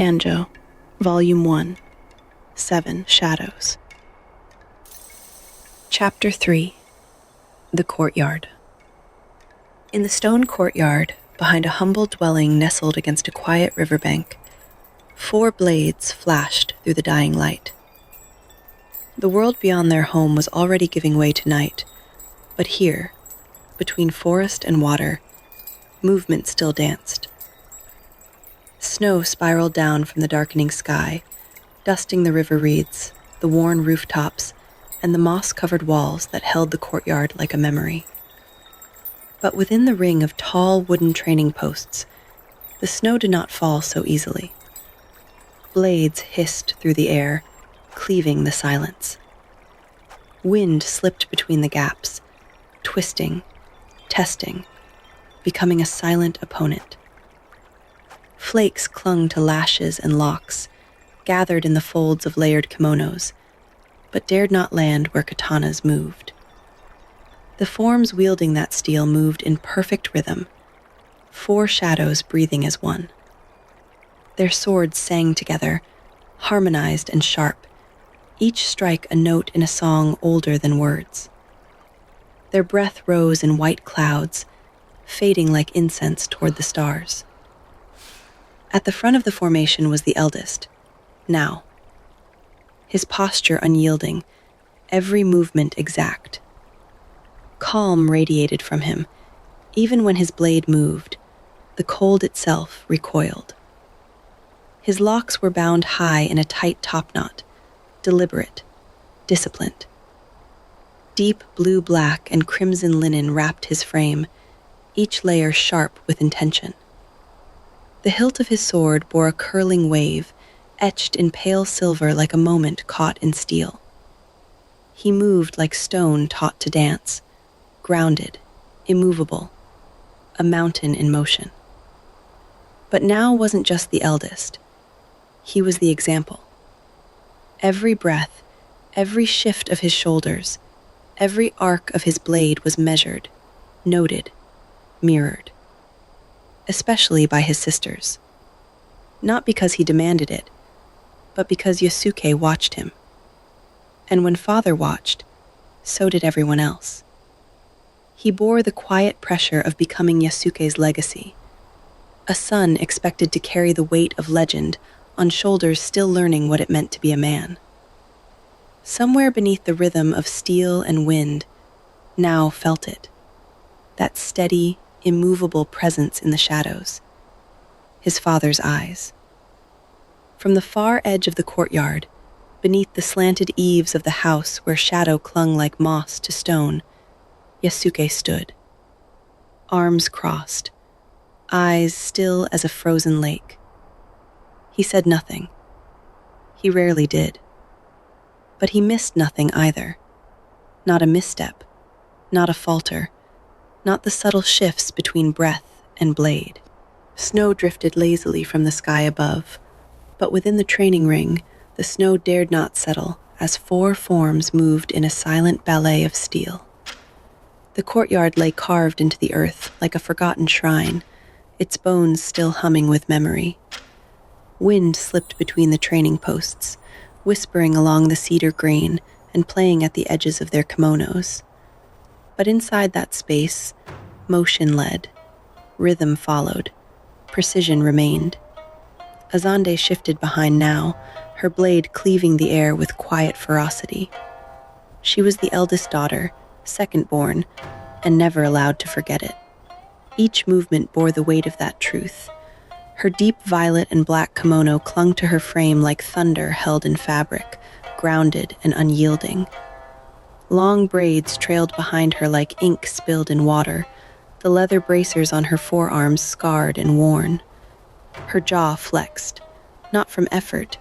Tanjo, Volume 1, 7 Shadows. Chapter 3, The Courtyard. In the stone courtyard, behind a humble dwelling nestled against a quiet riverbank, 4 blades flashed through the dying light. The world beyond their home was already giving way to night, but here, between forest and water, movement still danced. Snow spiraled down from the darkening sky, dusting the river reeds, the worn rooftops, and the moss-covered walls that held the courtyard like a memory. But within the ring of tall wooden training posts, the snow did not fall so easily. Blades hissed through the air, cleaving the silence. Wind slipped between the gaps, twisting, testing, becoming a silent opponent. Flakes clung to lashes and locks, gathered in the folds of layered kimonos, but dared not land where katanas moved. The forms wielding that steel moved in perfect rhythm, 4 shadows breathing as one. Their swords sang together, harmonized and sharp, each strike a note in a song older than words. Their breath rose in white clouds, fading like incense toward the stars. At the front of the formation was the eldest, now. His posture unyielding, every movement exact. Calm radiated from him. Even when his blade moved, the cold itself recoiled. His locks were bound high in a tight topknot, deliberate, disciplined. Deep blue-black and crimson linen wrapped his frame, each layer sharp with intention. The hilt of his sword bore a curling wave, etched in pale silver like a moment caught in steel. He moved like stone taught to dance, grounded, immovable, a mountain in motion. But now wasn't just the eldest. He was the example. Every breath, every shift of his shoulders, every arc of his blade was measured, noted, mirrored. Especially by his sisters. Not because he demanded it, but because Yasuke watched him. And when father watched, so did everyone else. He bore the quiet pressure of becoming Yasuke's legacy, a son expected to carry the weight of legend on shoulders still learning what it meant to be a man. Somewhere beneath the rhythm of steel and wind, now felt it, that steady, immovable presence in the shadows, his father's eyes. From the far edge of the courtyard, beneath the slanted eaves of the house where shadow clung like moss to stone, Yasuke stood. Arms crossed, eyes still as a frozen lake. He said nothing. He rarely did. But he missed nothing either. Not a misstep, not a falter, not the subtle shifts between breath and blade. Snow drifted lazily from the sky above, but within the training ring, the snow dared not settle as 4 forms moved in a silent ballet of steel. The courtyard lay carved into the earth like a forgotten shrine, its bones still humming with memory. Wind slipped between the training posts, whispering along the cedar grain and playing at the edges of their kimonos. But inside that space, motion led, rhythm followed, precision remained. Azande shifted behind now, her blade cleaving the air with quiet ferocity. She was the eldest daughter, second born, and never allowed to forget it. Each movement bore the weight of that truth. Her deep violet and black kimono clung to her frame like thunder held in fabric, grounded and unyielding. Long braids trailed behind her like ink spilled in water, the leather bracers on her forearms scarred and worn. Her jaw flexed, not from effort,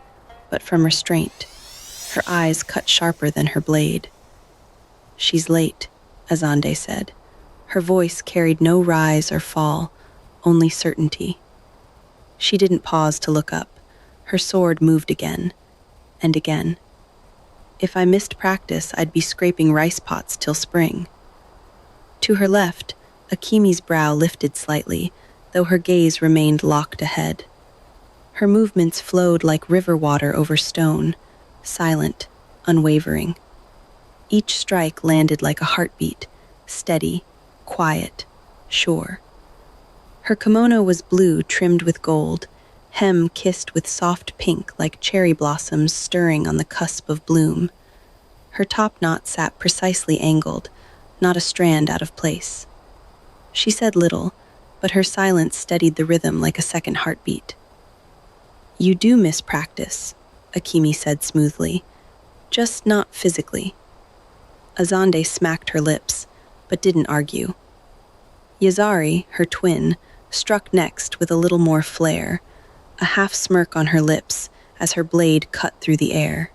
but from restraint, her eyes cut sharper than her blade. "She's late," Azande said. Her voice carried no rise or fall, only certainty. She didn't pause to look up. Her sword moved again, and again. If I missed practice, I'd be scraping rice pots till spring. To her left, Akimi's brow lifted slightly, though her gaze remained locked ahead. Her movements flowed like river water over stone, silent, unwavering. Each strike landed like a heartbeat, steady, quiet, sure. Her kimono was blue trimmed with gold, hem kissed with soft pink like cherry blossoms stirring on the cusp of bloom. Her top knot sat precisely angled, not a strand out of place. She said little, but her silence steadied the rhythm like a second heartbeat. "You do miss practice," Akimi said smoothly, "just not physically." Azande smacked her lips, but didn't argue. Yazari, her twin, struck next with a little more flair, a half smirk on her lips as her blade cut through the air.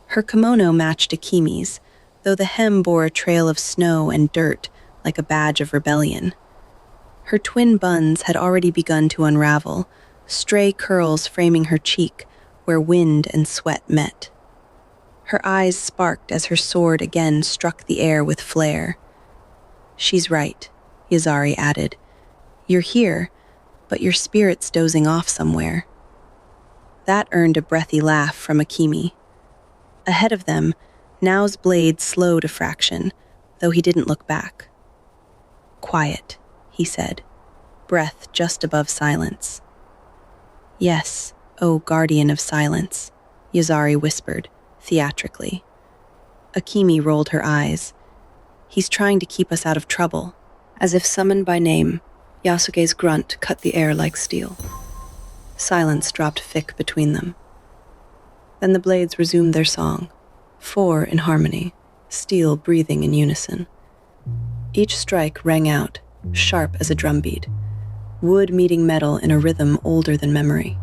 Her kimono matched Akimi's, though the hem bore a trail of snow and dirt like a badge of rebellion. Her twin buns had already begun to unravel, stray curls framing her cheek where wind and sweat met. Her eyes sparked as her sword again struck the air with flair. "She's right," Yazari added. "You're here, but your spirit's dozing off somewhere." That earned a breathy laugh from Akimi. Ahead of them, Nao's blade slowed a fraction, though he didn't look back. "Quiet," he said, breath just above silence. "Yes, O guardian of silence," Yazari whispered, theatrically. Akimi rolled her eyes. "He's trying to keep us out of trouble." As if summoned by name, Yasuke's grunt cut the air like steel. Silence dropped thick between them. Then the blades resumed their song, 4 in harmony, steel breathing in unison. Each strike rang out, sharp as a drumbeat, wood meeting metal in a rhythm older than memory.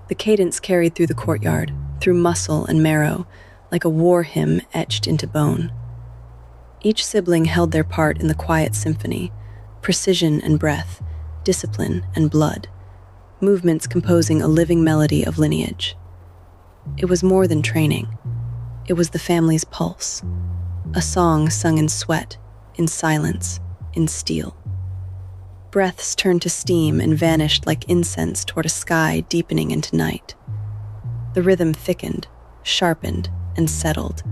The cadence carried through the courtyard, through muscle and marrow, like a war hymn etched into bone. Each sibling held their part in the quiet symphony, precision and breath, discipline and blood, movements composing a living melody of lineage. It was more than training. It was the family's pulse, a song sung in sweat, in silence, in steel. Breaths turned to steam and vanished like incense toward a sky deepening into night. The rhythm thickened, sharpened, and settled,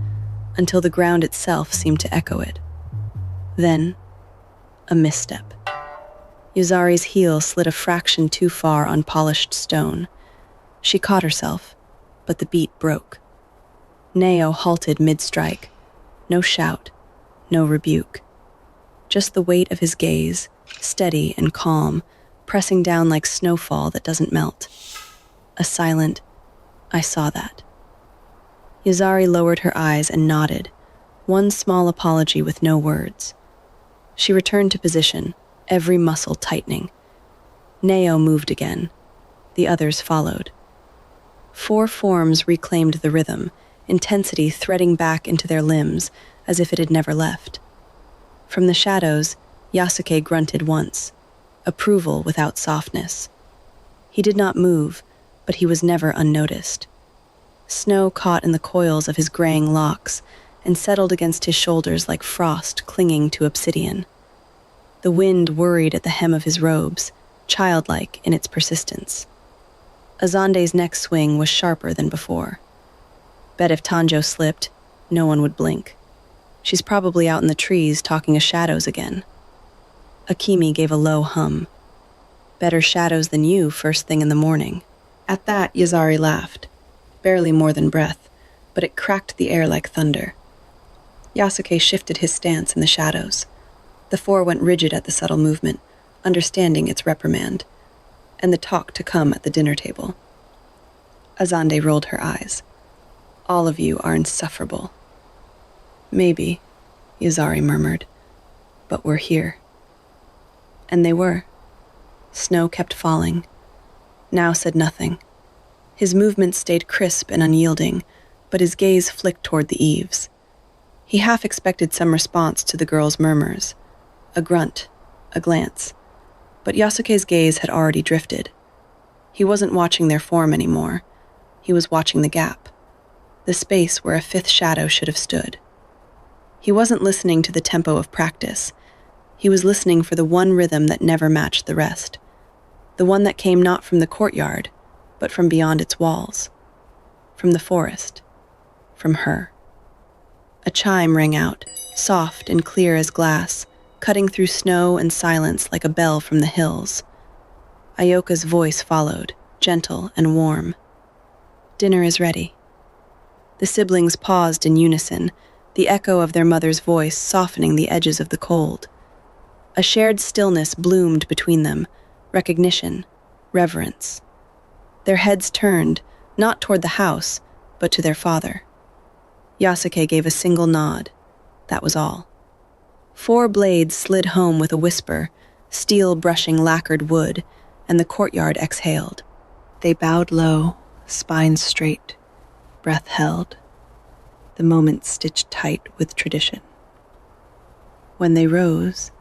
until the ground itself seemed to echo it. Then, a misstep. Yazari's heel slid a fraction too far on polished stone. She caught herself, but the beat broke. Nao halted mid-strike. No shout, no rebuke. Just the weight of his gaze, steady and calm, pressing down like snowfall that doesn't melt. A silent, "I saw that." Yazari lowered her eyes and nodded, one small apology with no words. She returned to position, every muscle tightening. Nao moved again. The others followed. 4 forms reclaimed the rhythm, intensity threading back into their limbs as if it had never left. From the shadows, Yasuke grunted once, approval without softness. He did not move, but he was never unnoticed. Snow caught in the coils of his graying locks and settled against his shoulders like frost clinging to obsidian. The wind worried at the hem of his robes, childlike in its persistence. Azande's next swing was sharper than before. Bet if Tanjo slipped, no one would blink. She's probably out in the trees talking to shadows again. Akimi gave a low hum. Better shadows than you first thing in the morning. At that, Yazari laughed. Barely more than breath, but it cracked the air like thunder. Yasuke shifted his stance in the shadows. The 4 went rigid at the subtle movement, understanding its reprimand, and the talk to come at the dinner table. Azande rolled her eyes. "All of you are insufferable." "Maybe," Yazari murmured, "but we're here." And they were. Snow kept falling. Nao said nothing. His movements stayed crisp and unyielding, but his gaze flicked toward the eaves. He half expected some response to the girl's murmurs. A grunt, a glance. But Yasuke's gaze had already drifted. He wasn't watching their form anymore. He was watching the gap, the space where a 5th shadow should have stood. He wasn't listening to the tempo of practice. He was listening for the one rhythm that never matched the rest. The one that came not from the courtyard, but from beyond its walls, from the forest, from her. A chime rang out, soft and clear as glass, cutting through snow and silence like a bell from the hills. Ayoka's voice followed, gentle and warm. "Dinner is ready." The siblings paused in unison, the echo of their mother's voice softening the edges of the cold. A shared stillness bloomed between them, recognition, reverence. Their heads turned, not toward the house, but to their father. Yasuke gave a single nod. That was all. 4 blades slid home with a whisper, steel brushing lacquered wood, and the courtyard exhaled. They bowed low, spines straight, breath held, the moment stitched tight with tradition. When they rose,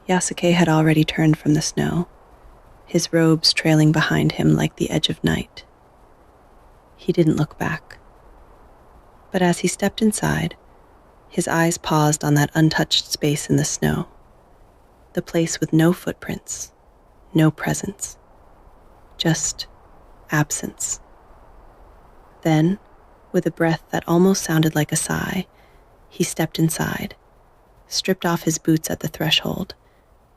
Yasuke had already turned from the snow, his robes trailing behind him like the edge of night. He didn't look back. But as he stepped inside, his eyes paused on that untouched space in the snow, the place with no footprints, no presence, just absence. Then, with a breath that almost sounded like a sigh, he stepped inside, stripped off his boots at the threshold,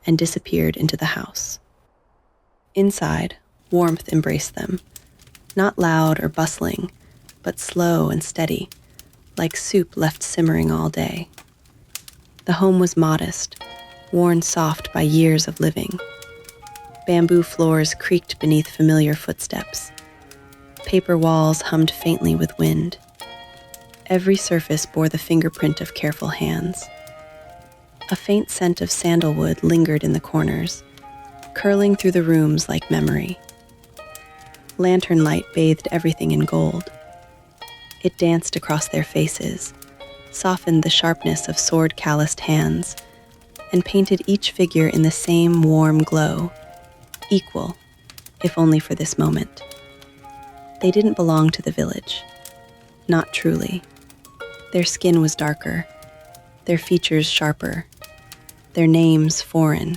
and disappeared into the house. Inside, warmth embraced them, not loud or bustling, but slow and steady, like soup left simmering all day. The home was modest, worn soft by years of living. Bamboo floors creaked beneath familiar footsteps. Paper walls hummed faintly with wind. Every surface bore the fingerprint of careful hands. A faint scent of sandalwood lingered in the corners, curling through the rooms like memory. Lantern light bathed everything in gold. It danced across their faces, softened the sharpness of sword-calloused hands, and painted each figure in the same warm glow, equal, if only for this moment. They didn't belong to the village. Not truly. Their skin was darker, their features sharper, their names foreign,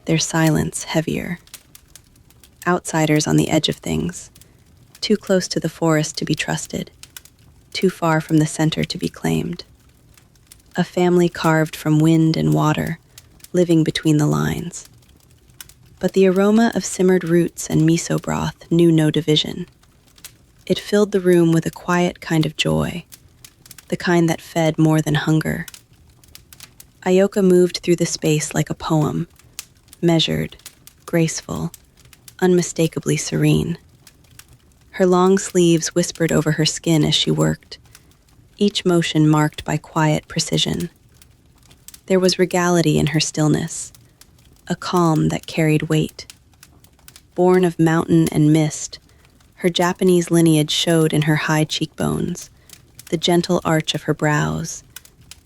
their silence heavier. Outsiders on the edge of things, too close to the forest to be trusted, too far from the center to be claimed. A family carved from wind and water, living between the lines. But the aroma of simmered roots and miso broth knew no division. It filled the room with a quiet kind of joy, the kind that fed more than hunger. Ayoka moved through the space like a poem, measured, graceful, unmistakably serene. Her long sleeves whispered over her skin as she worked, each motion marked by quiet precision. There was regality in her stillness, a calm that carried weight. Born of mountain and mist, her Japanese lineage showed in her high cheekbones, the gentle arch of her brows,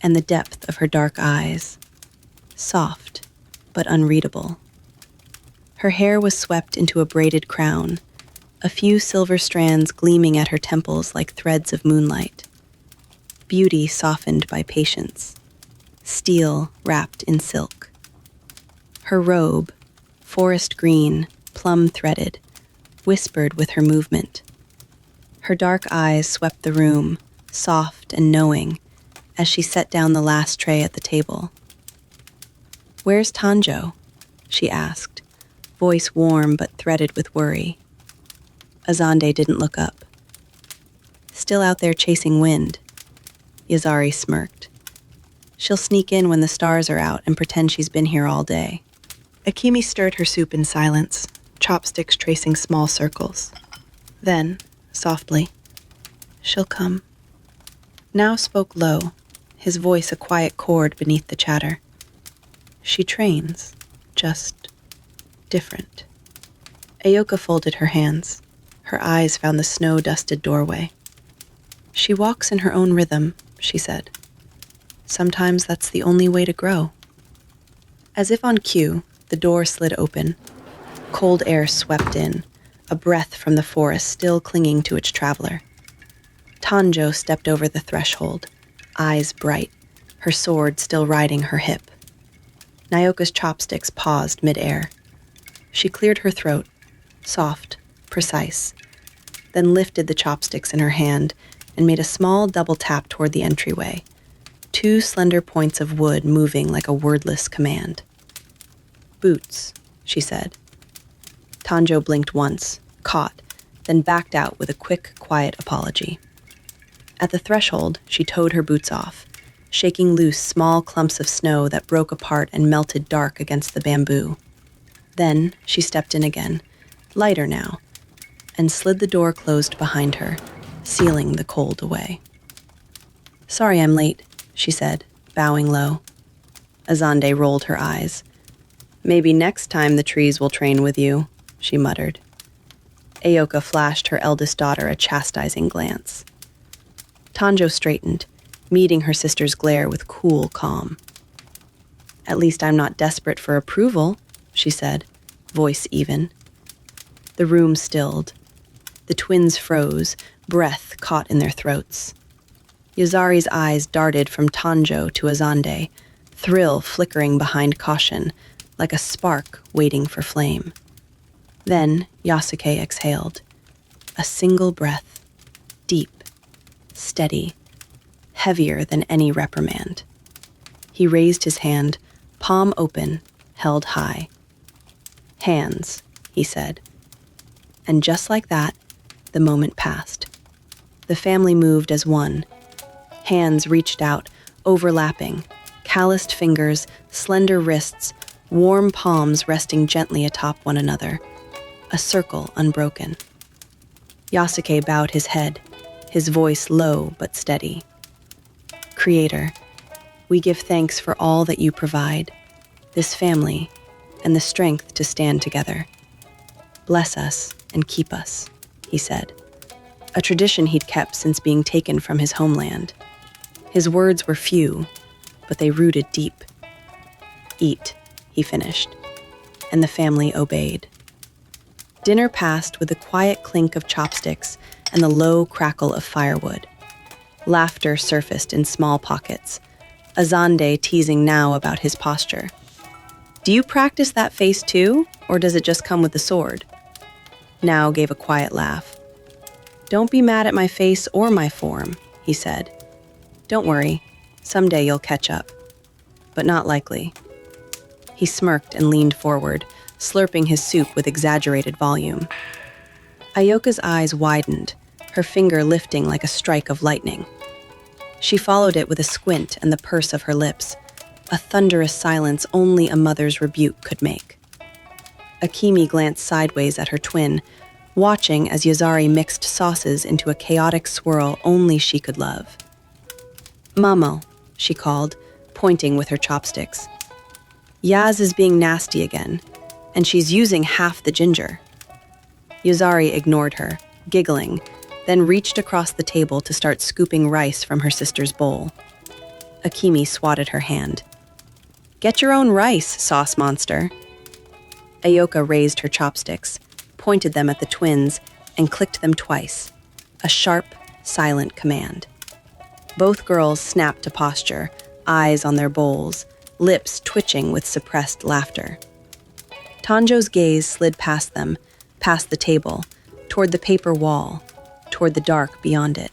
and the depth of her dark eyes, soft but unreadable. Her hair was swept into a braided crown, a few silver strands gleaming at her temples like threads of moonlight. Beauty softened by patience, steel wrapped in silk. Her robe, forest green, plum-threaded, whispered with her movement. Her dark eyes swept the room, soft and knowing, as she set down the last tray at the table. "Where's Tanjo?" she asked, voice warm but threaded with worry. Azande didn't look up. "Still out there chasing wind," Yazari smirked. "She'll sneak in when the stars are out and pretend she's been here all day." Akimi stirred her soup in silence, chopsticks tracing small circles. Then, softly, "She'll come." Now spoke low, his voice a quiet chord beneath the chatter. "She trains, just different." Ayoka folded her hands. Her eyes found the snow-dusted doorway. "She walks in her own rhythm," she said. "Sometimes that's the only way to grow." As if on cue, the door slid open. Cold air swept in, a breath from the forest still clinging to its traveler. Tanjo stepped over the threshold, eyes bright, her sword still riding her hip. Nyoka's chopsticks paused mid-air. She cleared her throat, soft, precise, then lifted the chopsticks in her hand and made a small double tap toward the entryway, 2 slender points of wood moving like a wordless command. "Boots," she said. Tanjo blinked once, caught, then backed out with a quick, quiet apology. At the threshold, she towed her boots off, shaking loose small clumps of snow that broke apart and melted dark against the bamboo. Then she stepped in again, lighter now, and slid the door closed behind her, sealing the cold away. "Sorry I'm late," she said, bowing low. Azande rolled her eyes. "Maybe next time the trees will train with you," she muttered. Ayoka flashed her eldest daughter a chastising glance. Tanjo straightened, meeting her sister's glare with cool calm. "At least I'm not desperate for approval," she said, voice even. The room stilled. The twins froze, breath caught in their throats. Yazari's eyes darted from Tanjo to Azande, thrill flickering behind caution, like a spark waiting for flame. Then Yasuke exhaled. A single breath, deep, steady, heavier than any reprimand. He raised his hand, palm open, held high. "Hands," he said. And just like that, the moment passed. The family moved as one. Hands reached out, overlapping, calloused fingers, slender wrists, warm palms resting gently atop one another. A circle unbroken. Yasuke bowed his head, his voice low but steady. "Creator, we give thanks for all that you provide, this family, and the strength to stand together. Bless us and keep us," he said, a tradition he'd kept since being taken from his homeland. His words were few, but they rooted deep. "Eat," he finished, and the family obeyed. Dinner passed with the quiet clink of chopsticks and the low crackle of firewood. Laughter surfaced in small pockets, Azande teasing now about his posture. "Do you practice that face too, or does it just come with the sword?" Now gave a quiet laugh. "Don't be mad at my face or my form," he said. "Don't worry, someday you'll catch up. But not likely." He smirked and leaned forward, slurping his soup with exaggerated volume. Ayoka's eyes widened, her finger lifting like a strike of lightning. She followed it with a squint and the purse of her lips, a thunderous silence only a mother's rebuke could make. Akimi glanced sideways at her twin, watching as Yazari mixed sauces into a chaotic swirl only she could love. "Mamo," she called, pointing with her chopsticks. "Yaz is being nasty again, and she's using half the ginger." Yazari ignored her, giggling, then reached across the table to start scooping rice from her sister's bowl. Akimi swatted her hand. "Get your own rice, sauce monster." Ayoka raised her chopsticks, pointed them at the twins, and clicked them twice, a sharp, silent command. Both girls snapped to posture, eyes on their bowls, lips twitching with suppressed laughter. Tanjo's gaze slid past them, past the table, toward the paper wall, toward the dark beyond it.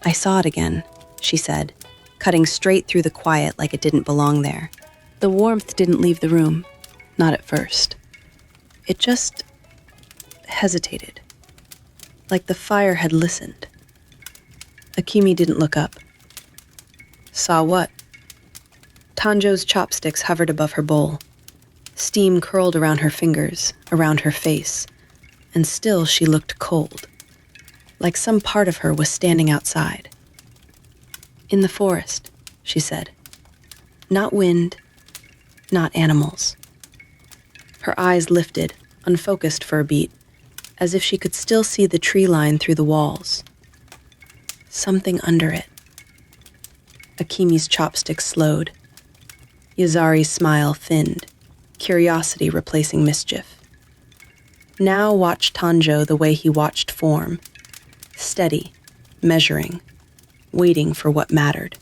"I saw it again," she said, cutting straight through the quiet like it didn't belong there. The warmth didn't leave the room, not at first. It just hesitated, like the fire had listened. Akimi didn't look up. "Saw what?" Tanjo's chopsticks hovered above her bowl. Steam curled around her fingers, around her face, and still she looked cold, like some part of her was standing outside. "In the forest," she said. "Not wind, not animals." Her eyes lifted, unfocused for a beat, as if she could still see the tree line through the walls. Something under it. Akimi's chopsticks slowed. Yazari's smile thinned, curiosity replacing mischief. Now watch Tanjo the way he watched form, steady, measuring, waiting for what mattered.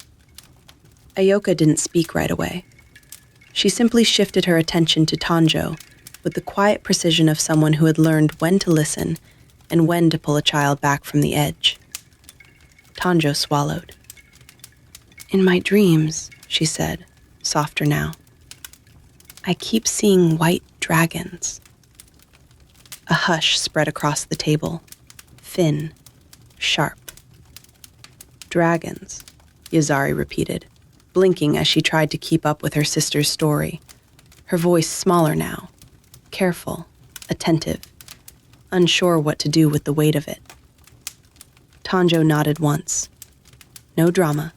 Ayoka didn't speak right away. She simply shifted her attention to Tanjo, with the quiet precision of someone who had learned when to listen and when to pull a child back from the edge. Tanjo swallowed. "In my dreams," she said, softer now, "I keep seeing white dragons." A hush spread across the table, thin, sharp. "Dragons," Yazari repeated, blinking as she tried to keep up with her sister's story, her voice smaller now, careful, attentive, unsure what to do with the weight of it. Tanjo nodded once. No drama,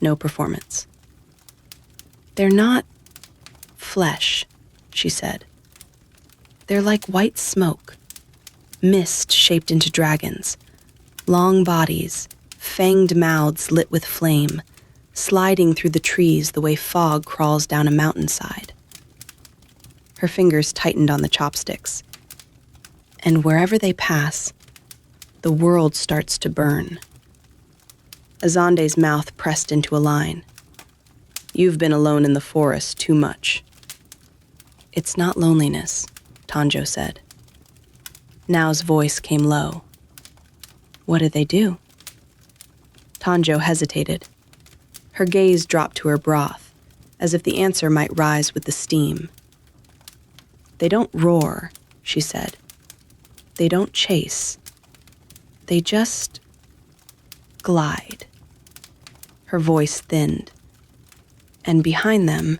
no performance. "They're not flesh," she said. "They're like white smoke, mist shaped into dragons, long bodies, fanged mouths lit with flame, sliding through the trees the way fog crawls down a mountainside." Her fingers tightened on the chopsticks. "And wherever they pass, the world starts to burn." Azande's mouth pressed into a line. "You've been alone in the forest too much." "It's not loneliness," Tanjo said. Nao's voice came low. "What did they do?" Tanjo hesitated. Her gaze dropped to her broth, as if the answer might rise with the steam. "They don't roar," she said. "They don't chase. They just glide." Her voice thinned. "And behind them,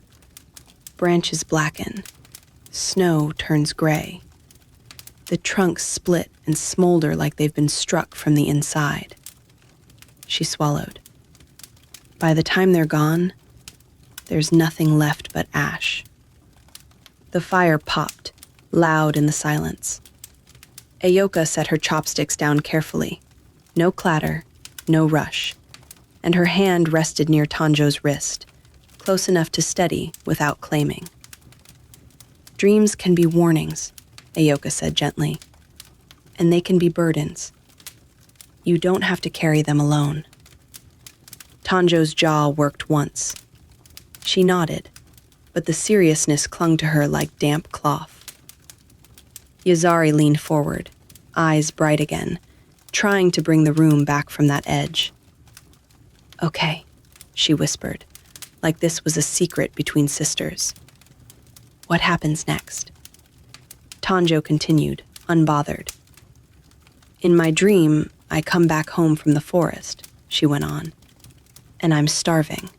branches blacken. Snow turns gray. The trunks split and smolder like they've been struck from the inside." She swallowed. "By the time they're gone, there's nothing left but ash." The fire popped, loud in the silence. Ayoka set her chopsticks down carefully. No clatter, no rush. And her hand rested near Tanjo's wrist, close enough to steady without claiming. "Dreams can be warnings," Ayoka said gently. "And they can be burdens. You don't have to carry them alone." Tanjo's jaw worked once. She nodded, but the seriousness clung to her like damp cloth. Yazari leaned forward, eyes bright again, trying to bring the room back from that edge. "Okay," she whispered, like this was a secret between sisters. "What happens next?" Tanjo continued, unbothered. "In my dream, I come back home from the forest," she went on, "and I'm starving.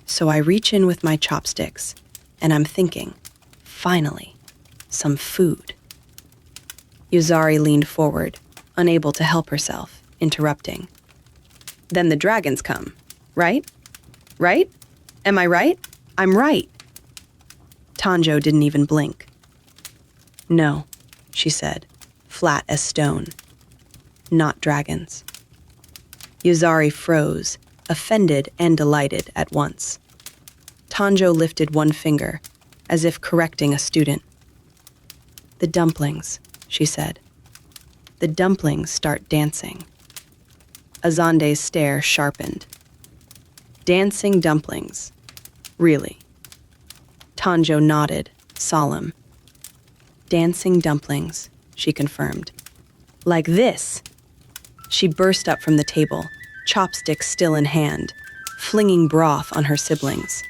So I reach in with my chopsticks, and I'm thinking, finally, some food." Yazari leaned forward, unable to help herself, interrupting. "Then the dragons come, right? Right? Am I right? I'm right." Tanjo didn't even blink. "No," she said, flat as stone. "Not dragons." Yazari froze, offended and delighted at once. Tanjo lifted one finger, as if correcting a student. "The dumplings," she said. "The dumplings start dancing." Azande's stare sharpened. "Dancing dumplings. Really?" Tanjo nodded, solemn. "Dancing dumplings," she confirmed. "Like this." She burst up from the table, chopsticks still in hand, flinging broth on her siblings.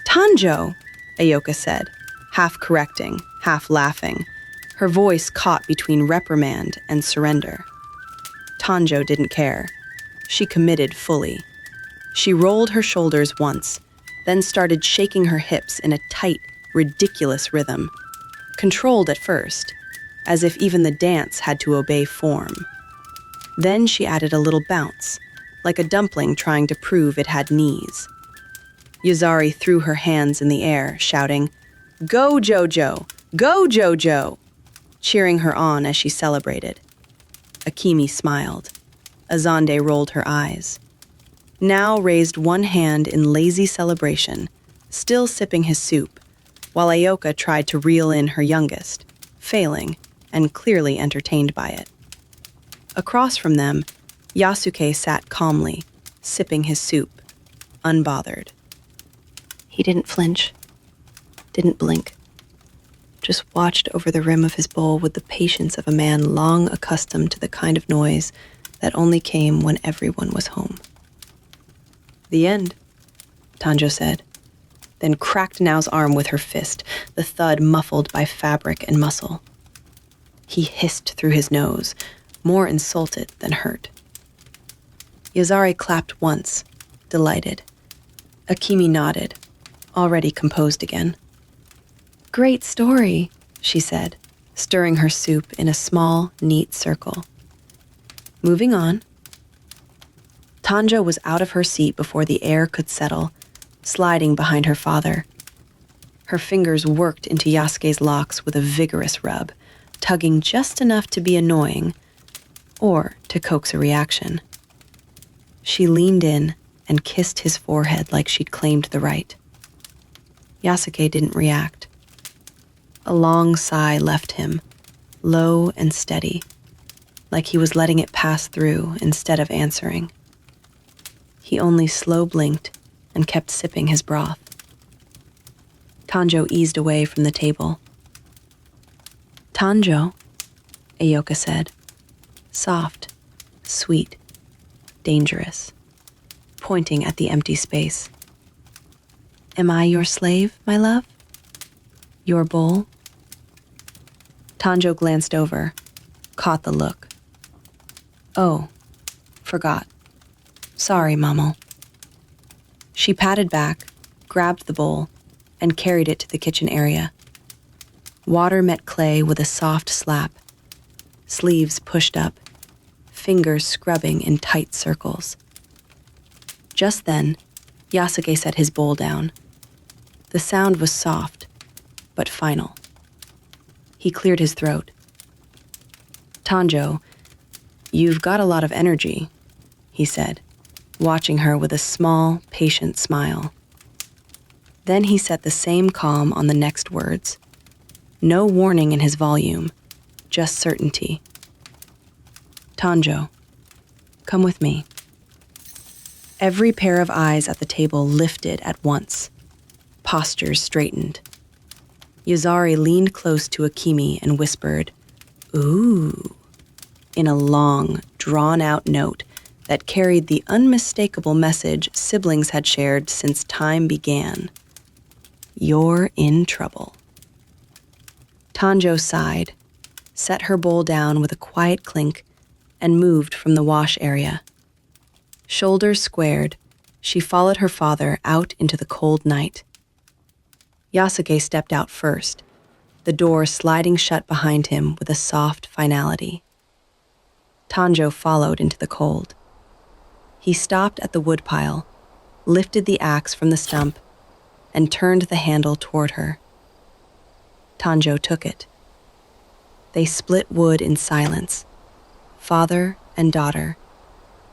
"Tanjo," Ayoka said, half correcting, half laughing, her voice caught between reprimand and surrender. Tanjo didn't care. She committed fully. She rolled her shoulders once, then started shaking her hips in a tight, ridiculous rhythm, controlled at first, as if even the dance had to obey form. Then she added a little bounce, like a dumpling trying to prove it had knees. Yazari threw her hands in the air, shouting, "Go, Jojo! Go, Jojo!" cheering her on as she celebrated. Akimi smiled. Azande rolled her eyes. Now raised one hand in lazy celebration, still sipping his soup, while Ayoka tried to reel in her youngest, failing, and clearly entertained by it. Across from them, Yasuke sat calmly, sipping his soup, unbothered. He didn't flinch, didn't blink, just watched over the rim of his bowl with the patience of a man long accustomed to the kind of noise that only came when everyone was home. "The end," Tanjo said, then cracked Nao's arm with her fist, the thud muffled by fabric and muscle. He hissed through his nose, more insulted than hurt. Yazari clapped once, delighted. Akimi nodded, already composed again. "Great story," she said, stirring her soup in a small, neat circle. Moving on. Tanjo was out of her seat before the air could settle, sliding behind her father. Her fingers worked into Yasuke's locks with a vigorous rub, tugging just enough to be annoying, or to coax a reaction. She leaned in and kissed his forehead like she'd claimed the right. Yasuke didn't react. A long sigh left him, low and steady, like he was letting it pass through instead of answering. He only slow blinked and kept sipping his broth. Tanjo eased away from the table. "Tanjo," Ayoka said, soft, sweet, dangerous, pointing at the empty space. "Am I your slave, my love? Your bowl?" Tanjo glanced over, caught the look. "Oh, forgot. Sorry, Mamo." She patted back, grabbed the bowl, and carried it to the kitchen area. Water met clay with a soft slap, sleeves pushed up, fingers scrubbing in tight circles. Just then, Yasuke set his bowl down. The sound was soft, but final. He cleared his throat. "Tanjo, you've got a lot of energy," he said, watching her with a small, patient smile. Then he set the same calm on the next words. No warning in his volume, just certainty. "Tanjo, come with me." Every pair of eyes at the table lifted at once. Postures straightened. Yazari leaned close to Akimi and whispered, "Ooh," in a long, drawn-out note that carried the unmistakable message siblings had shared since time began. "You're in trouble." Tanjo sighed, set her bowl down with a quiet clink, and moved from the wash area. Shoulders squared, she followed her father out into the cold night. Yasuke stepped out first, the door sliding shut behind him with a soft finality. Tanjo followed into the cold. He stopped at the woodpile, lifted the axe from the stump, and turned the handle toward her. Tanjo took it. They split wood in silence, father and daughter,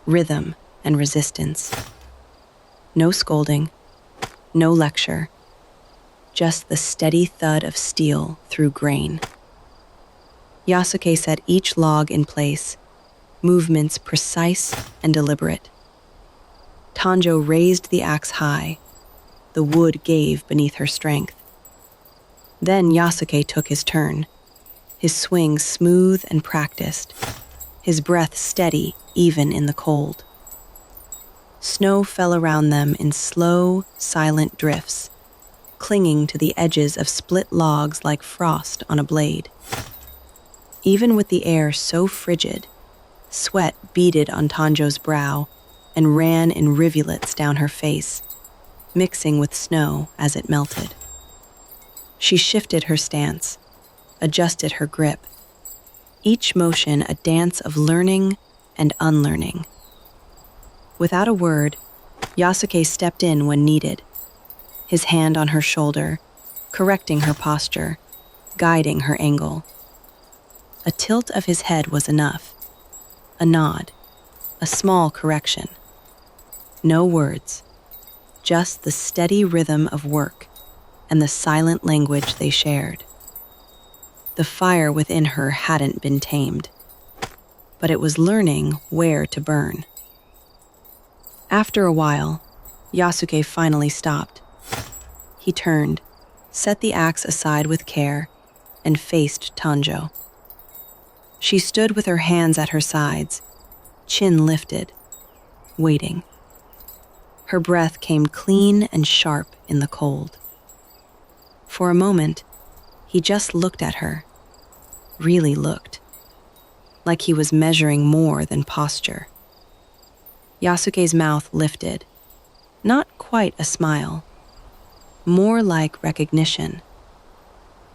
rhythm and resistance. No scolding, no lecture, just the steady thud of steel through grain. Yasuke set each log in place, movements precise and deliberate. Tanjo raised the axe high. The wood gave beneath her strength. Then Yasuke took his turn, his swing smooth and practiced, his breath steady even in the cold. Snow fell around them in slow, silent drifts, clinging to the edges of split logs like frost on a blade. Even with the air so frigid, sweat beaded on Tanjo's brow and ran in rivulets down her face, mixing with snow as it melted. She shifted her stance, adjusted her grip, each motion a dance of learning and unlearning. Without a word, Yasuke stepped in when needed, his hand on her shoulder, correcting her posture, guiding her angle. A tilt of his head was enough, a nod, a small correction. No words, just the steady rhythm of work and the silent language they shared. The fire within her hadn't been tamed, but it was learning where to burn. After a while, Yasuke finally stopped. He turned, set the axe aside with care, and faced Tanjo. She stood with her hands at her sides, chin lifted, waiting. Her breath came clean and sharp in the cold. For a moment, he just looked at her, really looked, like he was measuring more than posture. Yasuke's mouth lifted, not quite a smile, more like recognition,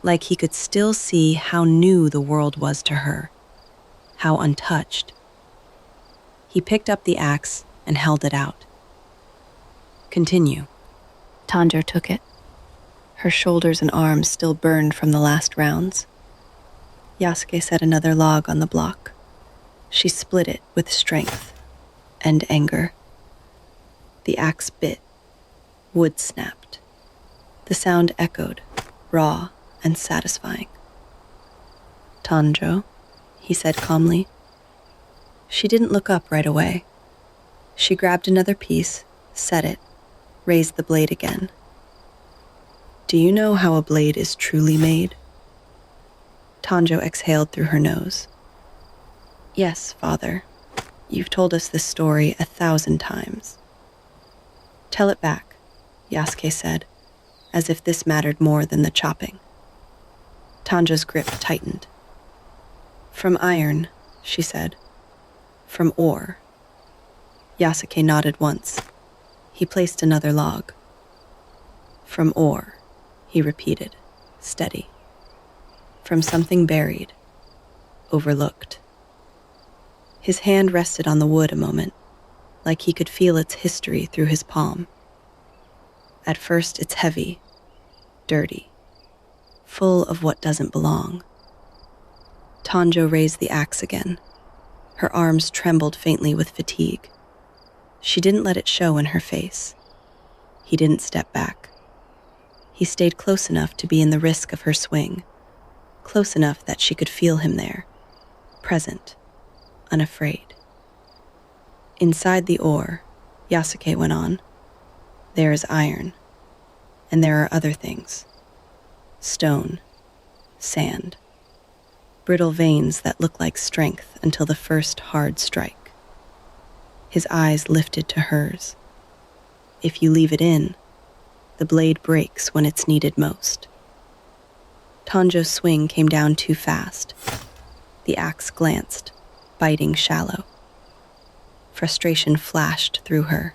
like he could still see how new the world was to her, how untouched. He picked up the axe and held it out. Continue. Tanjo took it. Her shoulders and arms still burned from the last rounds. Yasuke set another log on the block. She split it with strength and anger. The axe bit. Wood snapped. The sound echoed, raw and satisfying. Tanjo, he said calmly. She didn't look up right away. She grabbed another piece, set it, raised the blade again. Do you know how a blade is truly made? Tanjo exhaled through her nose. Yes, father. You've told us this story 1,000 times. Tell it back, Yasuke said, as if this mattered more than the chopping. Tanjo's grip tightened. From iron, she said. From ore. Yasuke nodded once. He placed another log. From ore, he repeated, steady. From something buried, overlooked. His hand rested on the wood a moment, like he could feel its history through his palm. At first it's heavy, dirty, full of what doesn't belong. Tanjo raised the axe again. Her arms trembled faintly with fatigue. She didn't let it show in her face. He didn't step back. He stayed close enough to be in the risk of her swing, close enough that she could feel him there, present, unafraid. Inside the ore, Yasuke went on, there is iron, and there are other things. Stone, sand, brittle veins that look like strength until the first hard strike. His eyes lifted to hers. If you leave it in, the blade breaks when it's needed most. Tanjo's swing came down too fast. The axe glanced, biting shallow. Frustration flashed through her.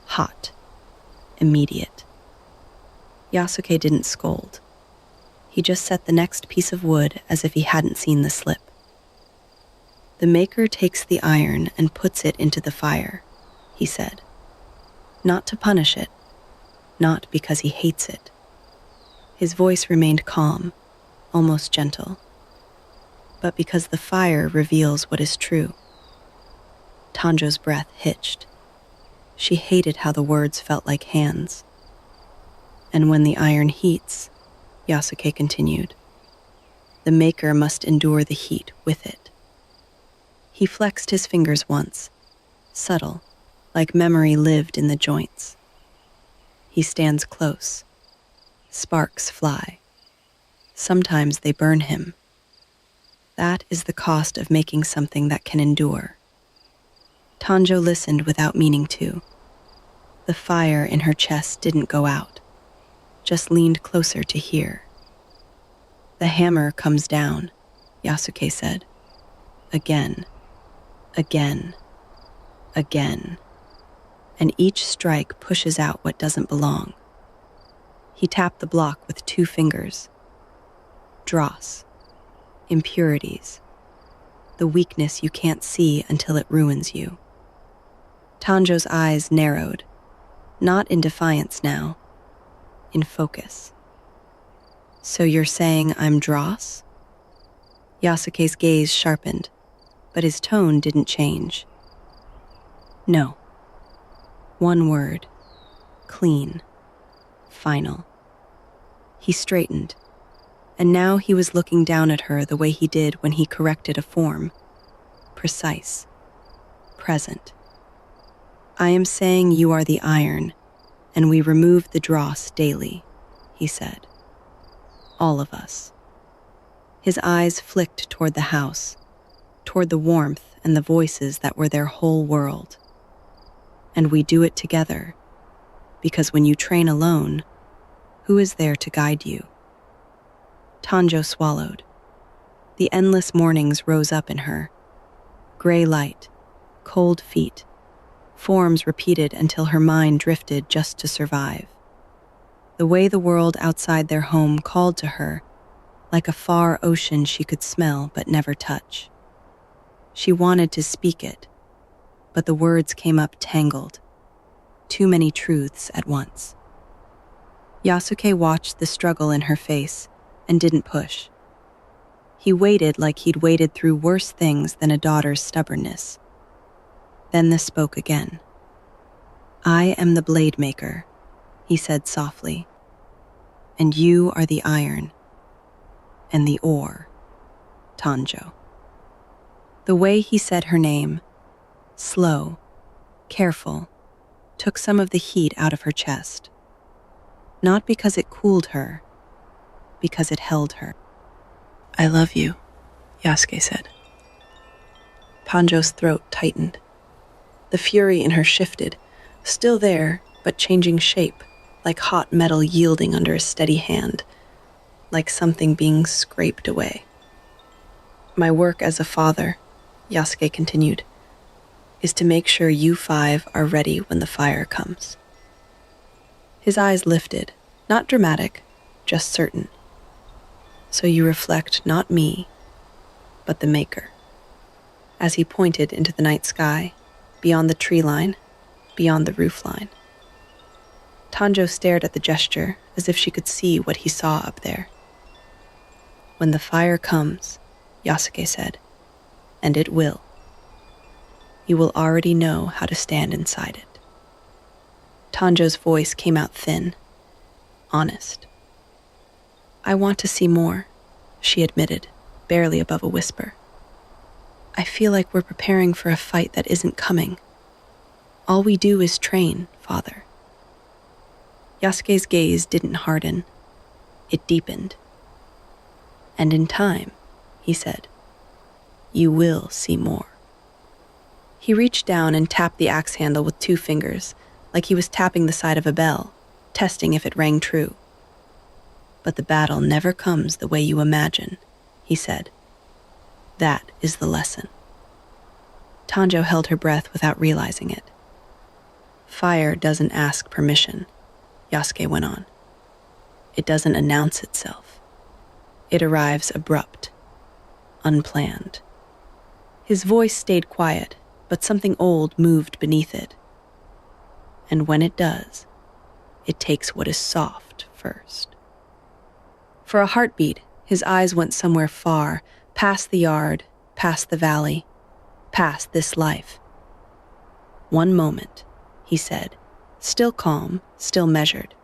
Hot. Immediate. Yasuke didn't scold. He just set the next piece of wood as if he hadn't seen the slip. The maker takes the iron and puts it into the fire, he said. Not to punish it, not because he hates it. His voice remained calm, almost gentle, but because the fire reveals what is true. Tanjo's breath hitched. She hated how the words felt like hands. And when the iron heats, Yasuke continued, the maker must endure the heat with it. He flexed his fingers once, subtle, like memory lived in the joints. He stands close. Sparks fly. Sometimes they burn him. That is the cost of making something that can endure. Tanjo listened without meaning to. The fire in her chest didn't go out, just leaned closer to hear. The hammer comes down, Yasuke said. Again, again, again. And each strike pushes out what doesn't belong. He tapped the block with 2 fingers. Dross. Impurities. The weakness you can't see until it ruins you. Tanjo's eyes narrowed, not in defiance now, in focus. So you're saying I'm dross? Yasuke's gaze sharpened, but his tone didn't change. No. One word. Clean. Final. He straightened, and now he was looking down at her the way he did when he corrected a form. Precise. Present. I am saying you are the iron, and we remove the dross daily, he said. All of us. His eyes flicked toward the house, toward the warmth and the voices that were their whole world. And we do it together, because when you train alone, who is there to guide you? Tanjo swallowed. The endless mornings rose up in her. Gray light, cold feet, forms repeated until her mind drifted just to survive. The way the world outside their home called to her, like a far ocean she could smell but never touch. She wanted to speak it, but the words came up tangled. Too many truths at once. Yasuke watched the struggle in her face and didn't push. He waited like he'd waited through worse things than a daughter's stubbornness. Then the spoke again. "I am the blade maker," he said softly, "and you are the iron and the ore, Tanjo." The way he said her name, slow, careful, took some of the heat out of her chest. Not because it cooled her, because it held her. "I love you," Yasuke said. Tanjo's throat tightened. The fury in her shifted, still there, but changing shape, like hot metal yielding under a steady hand, like something being scraped away. "My work as a father," Yasuke continued, "is to make sure you five are ready when the fire comes." His eyes lifted, not dramatic, just certain. "So you reflect not me, but the maker." As he pointed into the night sky, beyond the tree line, beyond the roof line. Tanjo stared at the gesture as if she could see what he saw up there. "When the fire comes," Yasuke said, "and it will, you will already know how to stand inside it." Tanjo's voice came out thin, honest. "I want to see more," she admitted, barely above a whisper. "I feel like we're preparing for a fight that isn't coming. All we do is train, Father." Yasuke's gaze didn't harden. It deepened. "And in time," he said, "you will see more." He reached down and tapped the axe handle with 2 fingers, like he was tapping the side of a bell, testing if it rang true. "But the battle never comes the way you imagine," he said. "That is the lesson." Tanjo held her breath without realizing it. "Fire doesn't ask permission," Yasuke went on. "It doesn't announce itself. It arrives abrupt, unplanned." His voice stayed quiet, but something old moved beneath it. "And when it does, it takes what is soft first." For a heartbeat, his eyes went somewhere far, past the yard, past the valley, past this life. "One moment," he said, still calm, still measured.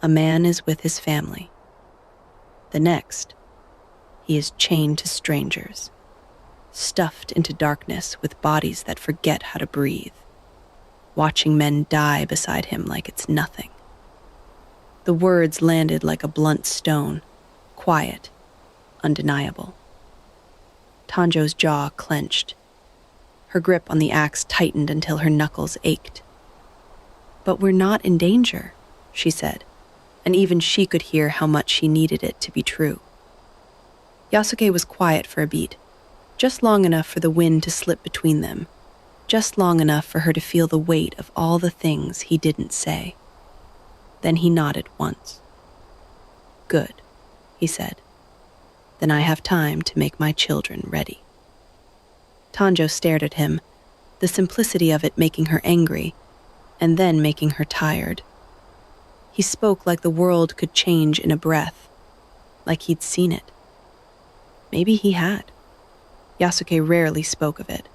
"A man is with his family. The next, he is chained to strangers, stuffed into darkness with bodies that forget how to breathe, watching men die beside him like it's nothing." The words landed like a blunt stone, quiet, undeniable. Tanjo's jaw clenched. Her grip on the axe tightened until her knuckles ached. "But we're not in danger," she said, and even she could hear how much she needed it to be true. Yasuke was quiet for a beat, just long enough for the wind to slip between them, just long enough for her to feel the weight of all the things he didn't say. Then he nodded once. "Good," he said. "Then I have time to make my children ready." Tanjo stared at him, the simplicity of it making her angry, and then making her tired. He spoke like the world could change in a breath, like he'd seen it. Maybe he had. Yasuke rarely spoke of it.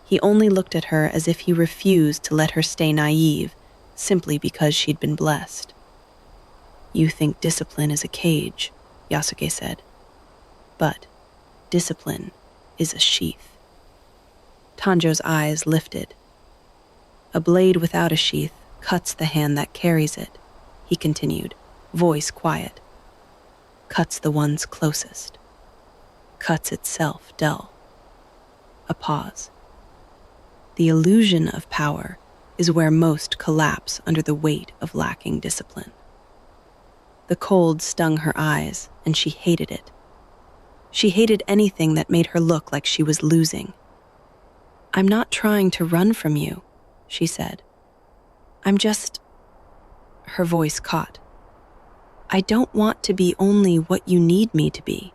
He only looked at her as if he refused to let her stay naive, simply because she'd been blessed. "You think discipline is a cage," Yasuke said. "But discipline is a sheath." Tanjo's eyes lifted. "A blade without a sheath cuts the hand that carries it," he continued, voice quiet. cuts the ones closest, cuts itself dull. A pause. The illusion of power is where most collapse under the weight of lacking discipline. The cold stung her eyes, and she hated it. She hated anything that made her look like she was losing. "I'm not trying to run from you," she said. "I'm just—" Her voice caught. "I don't want to be only what you need me to be."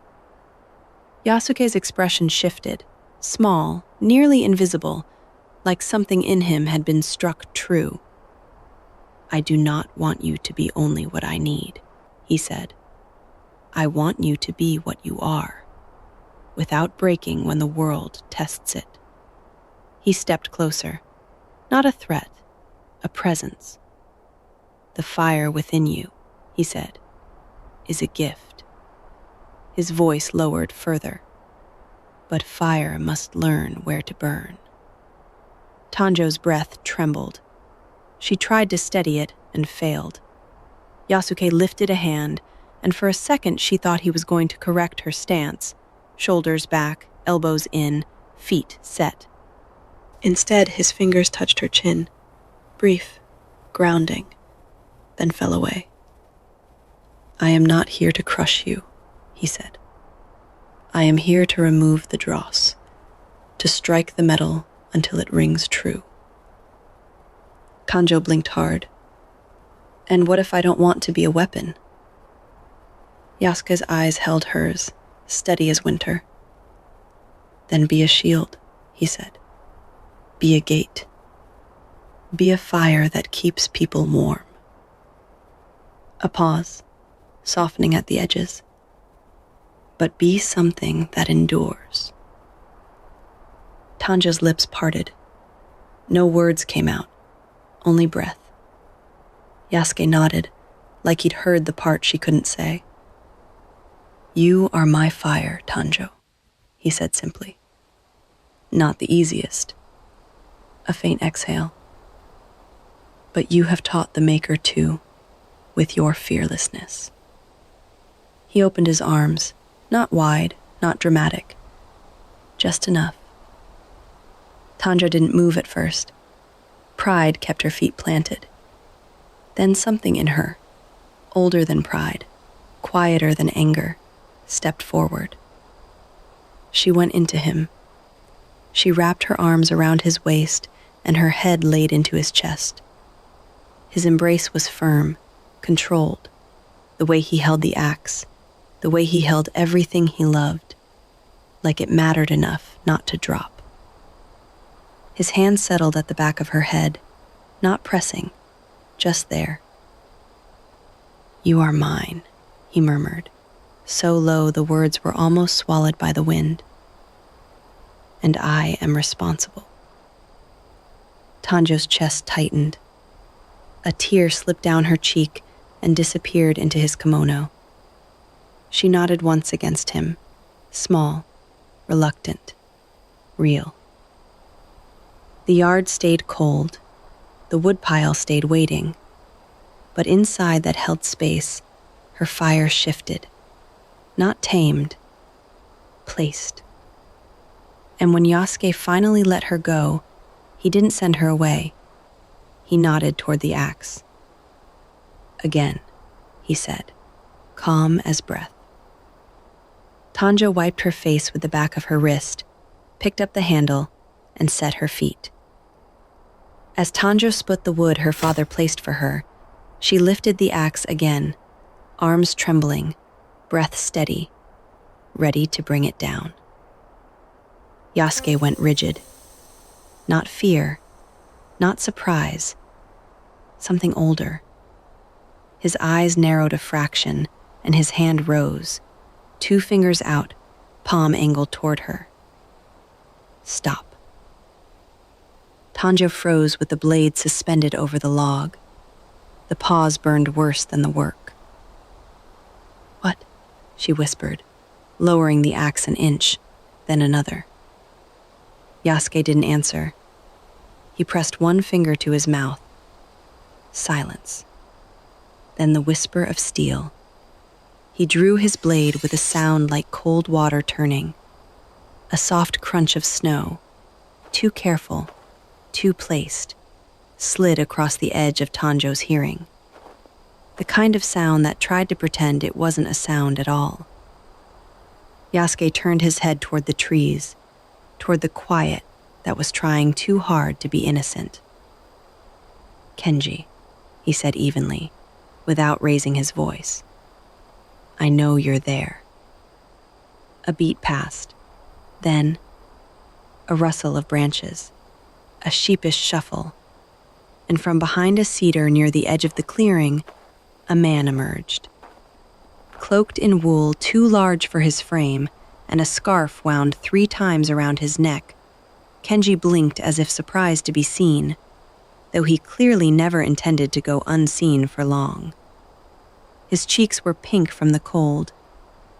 Yasuke's expression shifted, small, nearly invisible, like something in him had been struck true. "I do not want you to be only what I need," he said. "I want you to be what you are, without breaking when the world tests it." He stepped closer. Not a threat, a presence. "The fire within you," he said, "is a gift." His voice lowered further. "But fire must learn where to burn." Tanjo's breath trembled. She tried to steady it and failed. Yasuke lifted a hand, and for a second she thought he was going to correct her stance, shoulders back, elbows in, feet set. Instead, his fingers touched her chin, brief, grounding, then fell away. "I am not here to crush you," he said. "I am here to remove the dross, to strike the metal until it rings true." Tanjo blinked hard. "And what if I don't want to be a weapon?" Yasuke's eyes held hers, steady as winter. "Then be a shield," he said. "Be a gate. Be a fire that keeps people warm." A pause, softening at the edges. "But be something that endures." Tanjo's lips parted. No words came out, only breath. Yasuke nodded, like he'd heard the part she couldn't say. "You are my fire, Tanjo," he said simply. "Not the easiest." A faint exhale. "But you have taught the Maker too, with your fearlessness." He opened his arms, not wide, not dramatic, just enough. Tanjo didn't move at first. Pride kept her feet planted. Then something in her, older than pride, quieter than anger, stepped forward. She went into him. She wrapped her arms around his waist and her head laid into his chest. His embrace was firm, controlled, the way he held the axe, the way he held everything he loved, like it mattered enough not to drop. His hand settled at the back of her head, not pressing, just there. "You are mine," he murmured, so low the words were almost swallowed by the wind. "And I am responsible." Tanjo's chest tightened. A tear slipped down her cheek and disappeared into his kimono. She nodded once against him, small, reluctant, real. The yard stayed cold. The woodpile stayed waiting. But inside that held space, her fire shifted. Not tamed, placed. And when Yasuke finally let her go, he didn't send her away. He nodded toward the axe. "Again," he said, calm as breath. Tanjo wiped her face with the back of her wrist, picked up the handle, and set her feet. As Tanjo split the wood her father placed for her, she lifted the axe again, arms trembling, breath steady, ready to bring it down. Yasuke went rigid. Not fear, not surprise, something older. His eyes narrowed a fraction, and his hand rose, 2 fingers out, palm angled toward her. "Stop." Tanjo froze with the blade suspended over the log. The pause burned worse than the work. "What?" she whispered, lowering the axe an inch, then another. Yasuke didn't answer. He pressed one finger to his mouth. Silence. Then the whisper of steel. He drew his blade with a sound like cold water turning, a soft crunch of snow, too careful, too placed, slid across the edge of Tanjo's hearing. The kind of sound that tried to pretend it wasn't a sound at all. Yasuke turned his head toward the trees, toward the quiet that was trying too hard to be innocent. "Kenji," he said evenly, without raising his voice. "I know you're there." A beat passed. Then, a rustle of branches, a sheepish shuffle, and from behind a cedar near the edge of the clearing, a man emerged. Cloaked in wool too large for his frame and a scarf wound 3 times around his neck, Kenji blinked as if surprised to be seen, though he clearly never intended to go unseen for long. His cheeks were pink from the cold.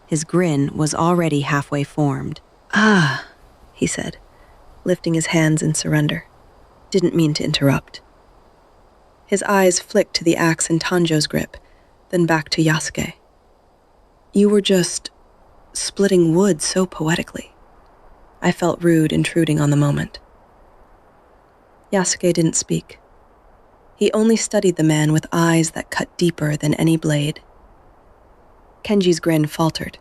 His grin was already halfway formed. "Ah," he said, lifting his hands in surrender. "Didn't mean to interrupt." His eyes flicked to the axe in Tanjo's grip, then back to Yasuke. "You were just splitting wood so poetically. I felt rude intruding on the moment." Yasuke didn't speak. He only studied the man with eyes that cut deeper than any blade. Kenji's grin faltered.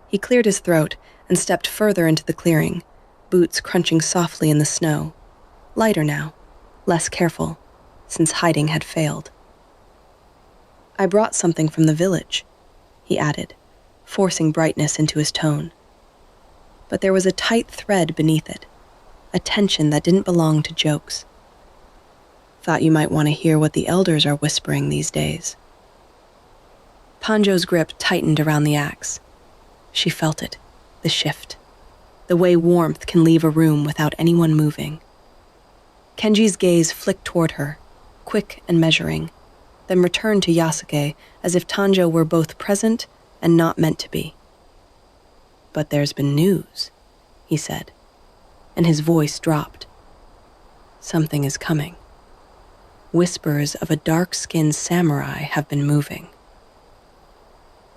He cleared his throat and stepped further into the clearing, boots crunching softly in the snow, lighter now, less careful, since hiding had failed. "I brought something from the village," he added, forcing brightness into his tone. But there was a tight thread beneath it, a tension that didn't belong to jokes. "Thought you might want to hear what the elders are whispering these days." Tanjo's grip tightened around the axe. She felt it, the shift, the way warmth can leave a room without anyone moving. Kenji's gaze flicked toward her, quick and measuring, then returned to Yasuke as if Tanjo were both present and not meant to be. "But there's been news," he said, and his voice dropped. "Something is coming. Whispers of a dark-skinned samurai have been moving."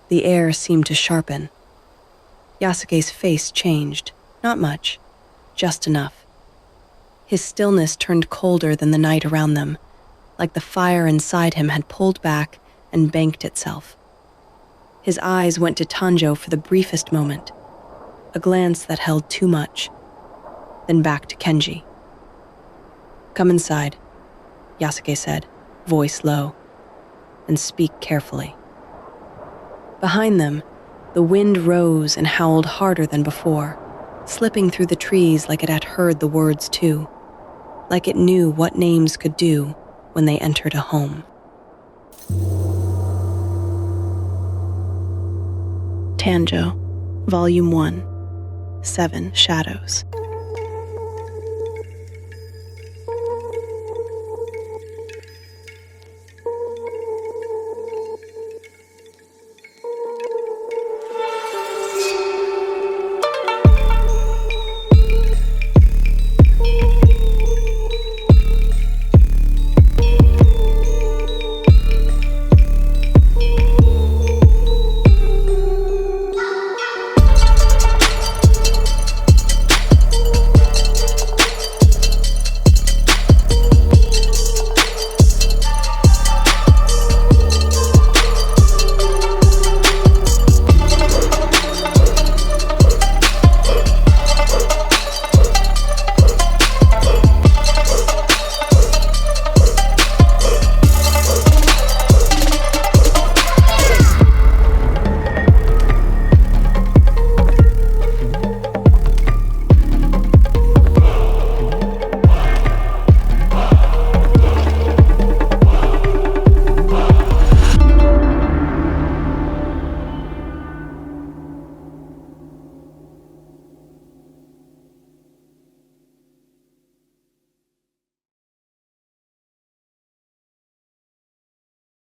The air seemed to sharpen. Yasuke's face changed, not much, just enough. His stillness turned colder than the night around them, like the fire inside him had pulled back and banked itself. His eyes went to Tanjo for the briefest moment, a glance that held too much, then back to Kenji. "Come inside," Yasuke said, voice low, "and speak carefully." Behind them, the wind rose and howled harder than before, slipping through the trees like it had heard the words too, like it knew what names could do when they entered a home. Tanjo, Volume 1, 7 Shadows.